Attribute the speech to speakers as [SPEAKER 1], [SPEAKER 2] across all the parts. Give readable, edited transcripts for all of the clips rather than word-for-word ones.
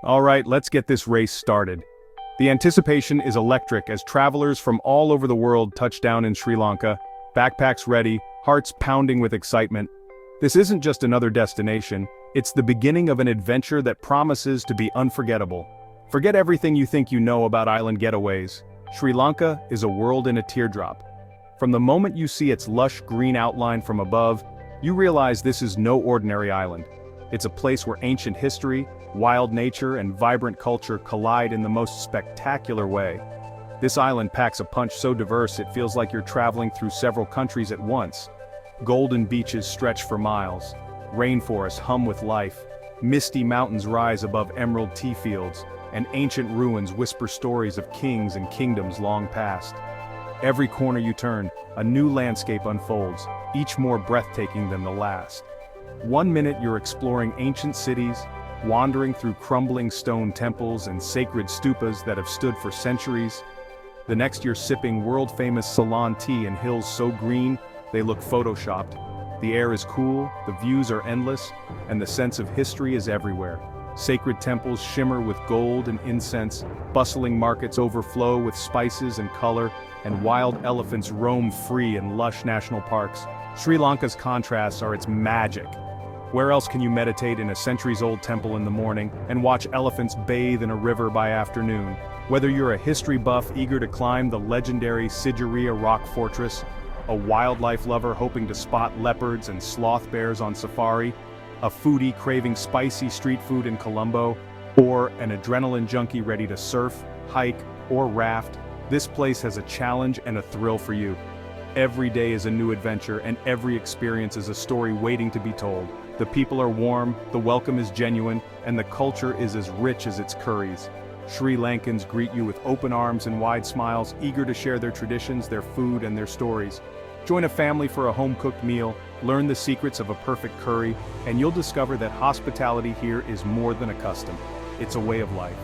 [SPEAKER 1] Alright, let's get this race started. The anticipation is electric as travelers from all over the world touch down in Sri Lanka, backpacks ready, hearts pounding with excitement. This isn't just another destination, it's the beginning of an adventure that promises to be unforgettable. Forget everything you think you know about island getaways. Sri Lanka is a world in a teardrop. From the moment you see its lush green outline from above, you realize this is no ordinary island. It's a place where ancient history, wild nature, and vibrant culture collide in the most spectacular way. This island packs a punch so diverse it feels like you're traveling through several countries at once. Golden beaches stretch for miles. Rainforests hum with life. Misty mountains rise above emerald tea fields, and ancient ruins whisper stories of kings and kingdoms long past. Every corner you turn, a new landscape unfolds, each more breathtaking than the last. One minute you're exploring ancient cities, wandering through crumbling stone temples and sacred stupas that have stood for centuries. The next you're sipping world-famous Ceylon tea in hills so green, they look photoshopped. The air is cool, the views are endless, and the sense of history is everywhere. Sacred temples shimmer with gold and incense, bustling markets overflow with spices and color, and wild elephants roam free in lush national parks. Sri Lanka's contrasts are its magic. Where else can you meditate in a centuries-old temple in the morning and watch elephants bathe in a river by afternoon? Whether you're a history buff eager to climb the legendary Sigiriya rock fortress, a wildlife lover hoping to spot leopards and sloth bears on safari, a foodie craving spicy street food in Colombo, or an adrenaline junkie ready to surf, hike, or raft, this place has a challenge and a thrill for you. Every day is a new adventure, and every experience is a story waiting to be told. The people are warm, the welcome is genuine, and the culture is as rich as its curries. Sri Lankans greet you with open arms and wide smiles, eager to share their traditions, their food, and their stories. Join a family for a home-cooked meal, learn the secrets of a perfect curry, and you'll discover that hospitality here is more than a custom. It's a way of life.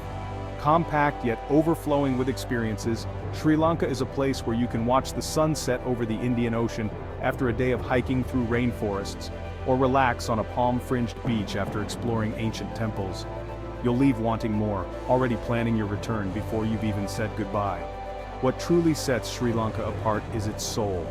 [SPEAKER 1] Compact yet overflowing with experiences, Sri Lanka is a place where you can watch the sun set over the Indian Ocean after a day of hiking through rainforests, or relax on a palm-fringed beach after exploring ancient temples. You'll leave wanting more, already planning your return before you've even said goodbye. What truly sets Sri Lanka apart is its soul.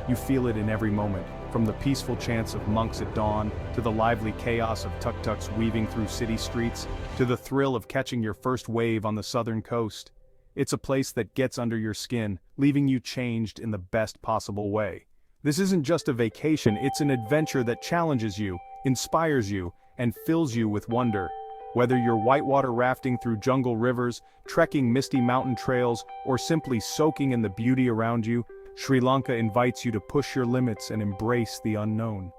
[SPEAKER 1] You feel it in every moment, from the peaceful chants of monks at dawn, to the lively chaos of tuk-tuks weaving through city streets, to the thrill of catching your first wave on the southern coast. It's a place that gets under your skin, leaving you changed in the best possible way. This isn't just a vacation, it's an adventure that challenges you, inspires you, and fills you with wonder. Whether you're whitewater rafting through jungle rivers, trekking misty mountain trails, or simply soaking in the beauty around you, Sri Lanka invites you to push your limits and embrace the unknown.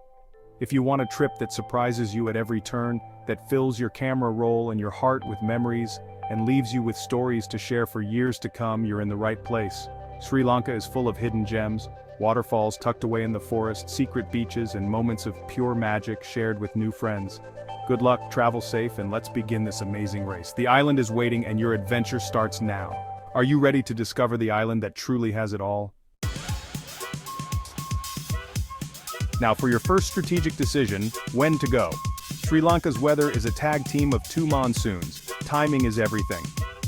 [SPEAKER 1] If you want a trip that surprises you at every turn, that fills your camera roll and your heart with memories, and leaves you with stories to share for years to come, you're in the right place. Sri Lanka is full of hidden gems, waterfalls tucked away in the forest, secret beaches, and moments of pure magic shared with new friends. Good luck, travel safe, and let's begin this amazing race. The island is waiting and your adventure starts now. Are you ready to discover the island that truly has it all? Now for your first strategic decision, when to go. Sri Lanka's weather is a tag team of two monsoons. Timing is everything.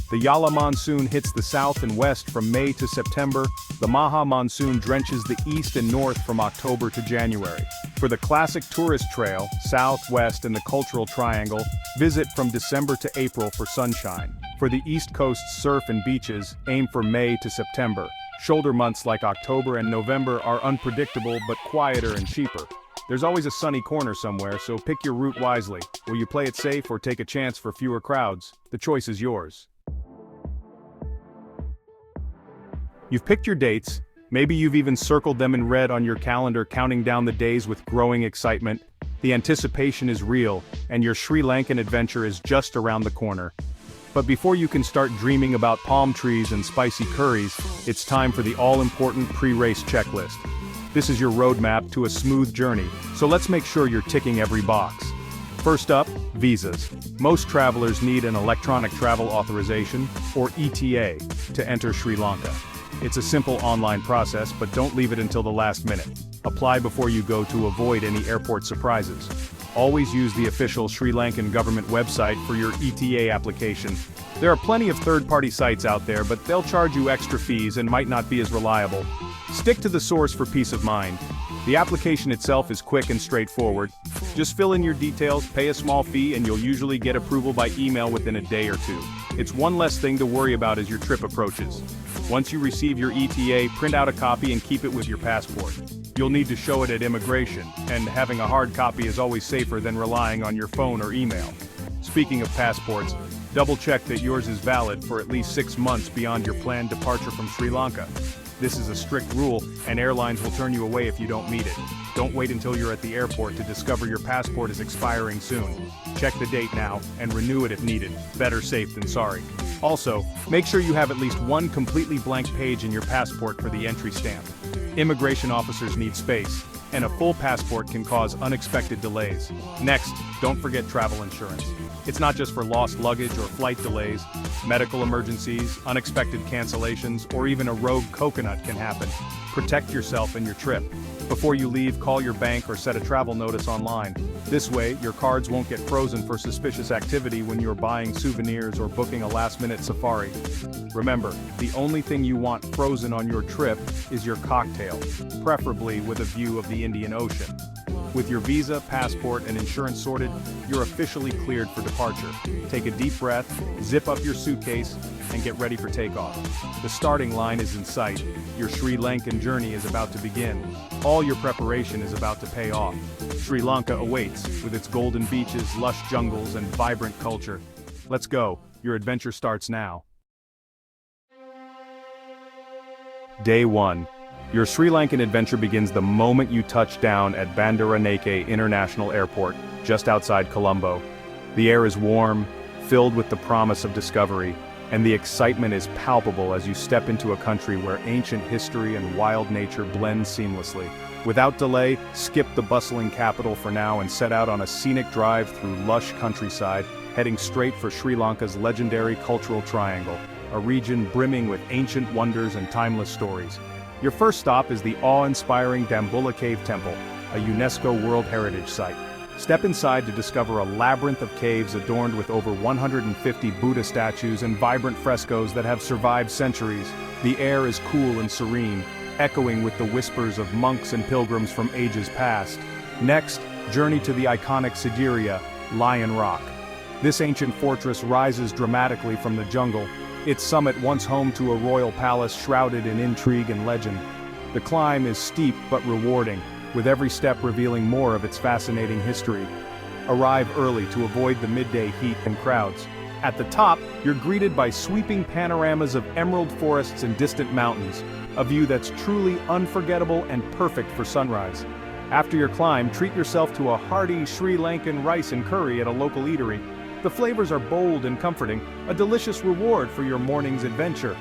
[SPEAKER 1] The Yala monsoon hits the south and west from May to September. The Maha monsoon drenches the east and north from October to January. For the classic tourist trail, south, west, and the cultural triangle, visit from December to April for sunshine. For the East Coast surf and beaches, aim for May to September. Shoulder months like October and November are unpredictable but quieter and cheaper. There's always a sunny corner somewhere, so pick your route wisely. Will you play it safe or take a chance for fewer crowds? The choice is yours. You've picked your dates, maybe you've even circled them in red on your calendar, counting down the days with growing excitement. The anticipation is real, and your Sri Lankan adventure is just around the corner. But before you can start dreaming about palm trees and spicy curries, it's time for the all-important pre-race checklist. This is your roadmap to a smooth journey, so let's make sure you're ticking every box. First up, visas. Most travelers need an electronic travel authorization, or ETA, to enter Sri Lanka. It's a simple online process, but don't leave it until the last minute. Apply before you go to avoid any airport surprises. Always use the official Sri Lankan government website for your ETA application. There are plenty of third-party sites out there, but they'll charge you extra fees and might not be as reliable. Stick to the source for peace of mind. The application itself is quick and straightforward. Just fill in your details, pay a small fee, and you'll usually get approval by email within a day or two. It's one less thing to worry about as your trip approaches. Once you receive your ETA, print out a copy and keep it with your passport. You'll need to show it at immigration, and having a hard copy is always safer than relying on your phone or email. Speaking of passports, double-check that yours is valid for at least 6 months beyond your planned departure from Sri Lanka. This is a strict rule, and airlines will turn you away if you don't meet it. Don't wait until you're at the airport to discover your passport is expiring soon. Check the date now, and renew it if needed. Better safe than sorry. Also, make sure you have at least one completely blank page in your passport for the entry stamp. Immigration officers need space, and a full passport can cause unexpected delays. Next, don't forget travel insurance. It's not just for lost luggage or flight delays. Medical emergencies, unexpected cancellations, or even a rogue coconut can happen. Protect yourself and your trip. Before you leave, call your bank or set a travel notice online. This way, your cards won't get frozen for suspicious activity when you're buying souvenirs or booking a last-minute safari. Remember, the only thing you want frozen on your trip is your cocktail, preferably with a view of the Indian Ocean. With your visa, passport, and insurance sorted, you're officially cleared for departure. Take a deep breath, zip up your suitcase, and get ready for takeoff. The starting line is in sight. Your Sri Lankan journey is about to begin. All your preparation is about to pay off. Sri Lanka awaits, with its golden beaches, lush jungles, and vibrant culture. Let's go. Your adventure starts now. Day 1. Your Sri Lankan adventure begins the moment you touch down at Bandaranaike International Airport, just outside Colombo. The air is warm, filled with the promise of discovery, and the excitement is palpable as you step into a country where ancient history and wild nature blend seamlessly. Without delay, skip the bustling capital for now and set out on a scenic drive through lush countryside, heading straight for Sri Lanka's legendary cultural triangle, a region brimming with ancient wonders and timeless stories. Your first stop is the awe-inspiring Dambulla Cave Temple, a UNESCO World Heritage Site. Step inside to discover a labyrinth of caves adorned with over 150 Buddha statues and vibrant frescoes that have survived centuries. The air is cool and serene, echoing with the whispers of monks and pilgrims from ages past. Next, journey to the iconic Sigiriya, Lion Rock. This ancient fortress rises dramatically from the jungle, its summit once home to a royal palace shrouded in intrigue and legend. The climb is steep but rewarding, with every step revealing more of its fascinating history. Arrive early to avoid the midday heat and crowds. At the top, you're greeted by sweeping panoramas of emerald forests and distant mountains, a view that's truly unforgettable and perfect for sunrise. After your climb, treat yourself to a hearty Sri Lankan rice and curry at a local eatery. The flavors are bold and comforting, a delicious reward for your morning's adventure.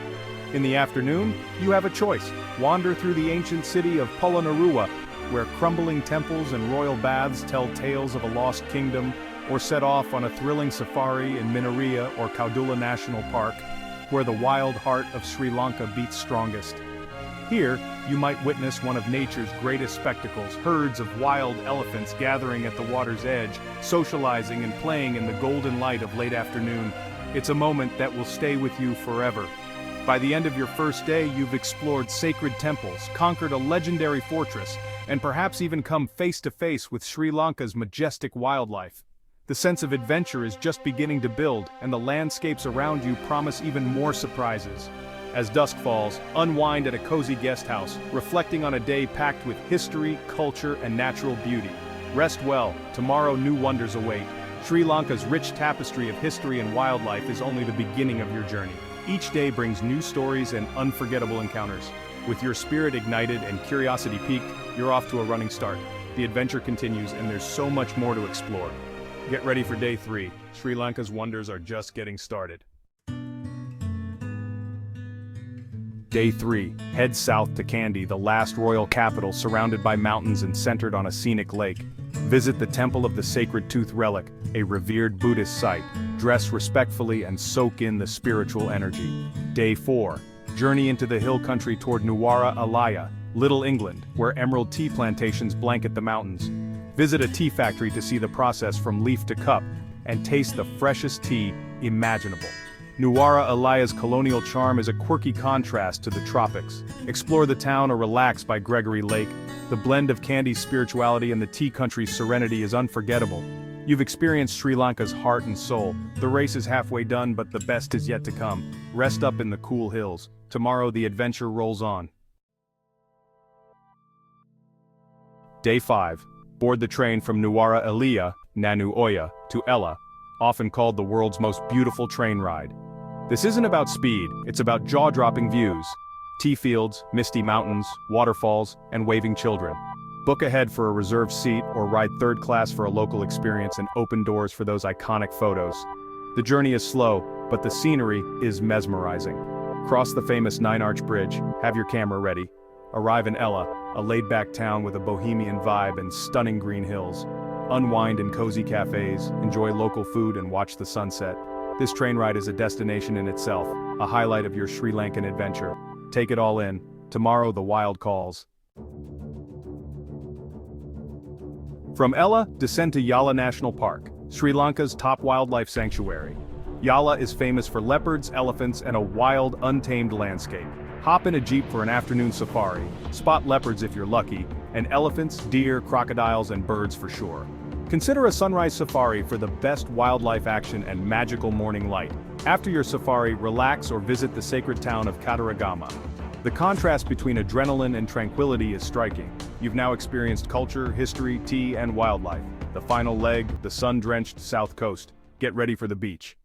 [SPEAKER 1] In the afternoon, you have a choice. Wander through the ancient city of Polonnaruwa, where crumbling temples and royal baths tell tales of a lost kingdom, or set off on a thrilling safari in Mirissa or Yala National Park, where the wild heart of Sri Lanka beats strongest. Here, you might witness one of nature's greatest spectacles, herds of wild elephants gathering at the water's edge, socializing and playing in the golden light of late afternoon. It's a moment that will stay with you forever. By the end of your first day, you've explored sacred temples, conquered a legendary fortress, and perhaps even come face to face with Sri Lanka's majestic wildlife. The sense of adventure is just beginning to build, and the landscapes around you promise even more surprises. As dusk falls, unwind at a cozy guest house, reflecting on a day packed with history, culture, and natural beauty. Rest well, tomorrow new wonders await. Sri Lanka's rich tapestry of history and wildlife is only the beginning of your journey. Each day brings new stories and unforgettable encounters. With your spirit ignited and curiosity piqued, you're off to a running start. The adventure continues and there's so much more to explore. Get ready for day 3. Sri Lanka's wonders are just getting started. Day 3. Head south to Kandy, the last royal capital surrounded by mountains and centered on a scenic lake. Visit the Temple of the Sacred Tooth Relic, a revered Buddhist site. Dress respectfully and soak in the spiritual energy. Day 4. Journey into the hill country toward Nuwara Eliya, Little England, where emerald tea plantations blanket the mountains. Visit a tea factory to see the process from leaf to cup, and taste the freshest tea imaginable. Nuwara Eliya's colonial charm is a quirky contrast to the tropics. Explore the town or relax by Gregory Lake. The blend of Kandy's spirituality and the tea country's serenity is unforgettable. You've experienced Sri Lanka's heart and soul. The race is halfway done, but the best is yet to come. Rest up in the cool hills. Tomorrow the adventure rolls on. Day 5. Board the train from Nuwara Eliya, Nanu Oya, to Yala, often called the world's most beautiful train ride. This isn't about speed, it's about jaw-dropping views. Tea fields, misty mountains, waterfalls, and waving children. Book ahead for a reserved seat or ride third class for a local experience and open doors for those iconic photos. The journey is slow, but the scenery is mesmerizing. Cross the famous Nine-Arch Bridge, have your camera ready. Arrive in Yala, a laid-back town with a bohemian vibe and stunning green hills. Unwind in cozy cafes, enjoy local food and watch the sunset. This train ride is a destination in itself, a highlight of your Sri Lankan adventure. Take it all in. Tomorrow the wild calls. From Yala, descend to Yala National Park, Sri Lanka's top wildlife sanctuary. Yala is famous for leopards, elephants, and a wild, untamed landscape. Hop in a jeep for an afternoon safari, spot leopards if you're lucky, and elephants, deer, crocodiles, and birds for sure. Consider a sunrise safari for the best wildlife action and magical morning light. After your safari, relax or visit the sacred town of Kataragama. The contrast between adrenaline and tranquility is striking. You've now experienced culture, history, tea, and wildlife. The final leg, the sun-drenched south coast. Get ready for the beach.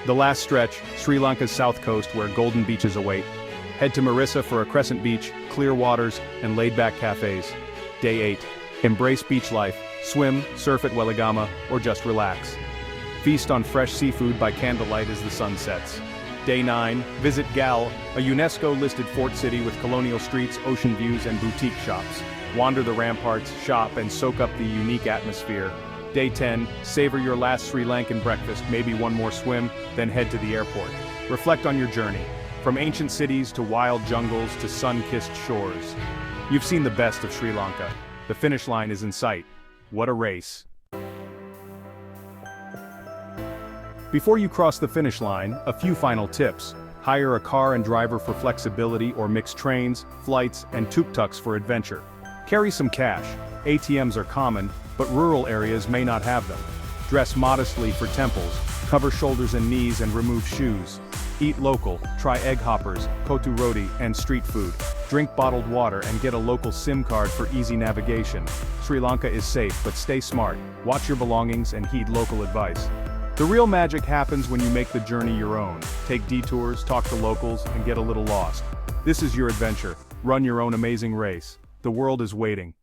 [SPEAKER 1] The last stretch, Sri Lanka's south coast where golden beaches await. Head to Mirissa for a crescent beach, clear waters, and laid-back cafes. Day 8. Embrace beach life, swim, surf at Weligama, or just relax. Feast on fresh seafood by candlelight as the sun sets. Day 9. Visit Galle, a UNESCO-listed fort city with colonial streets, ocean views, and boutique shops. Wander the ramparts, shop, and soak up the unique atmosphere. Day 10. Savor your last Sri Lankan breakfast, maybe one more swim, then head to the airport. Reflect on your journey. From ancient cities to wild jungles to sun-kissed shores. You've seen the best of Sri Lanka. The finish line is in sight. What a race. Before you cross the finish line, a few final tips. Hire a car and driver for flexibility or mix trains, flights, and tuk-tuks for adventure. Carry some cash. ATMs are common, but rural areas may not have them. Dress modestly for temples. Cover shoulders and knees and remove shoes. Eat local, try egg hoppers, kotu roti, and street food. Drink bottled water and get a local SIM card for easy navigation. Sri Lanka is safe, but stay smart. Watch your belongings and heed local advice. The real magic happens when you make the journey your own. Take detours, talk to locals, and get a little lost. This is your adventure. Run your own amazing race. The world is waiting.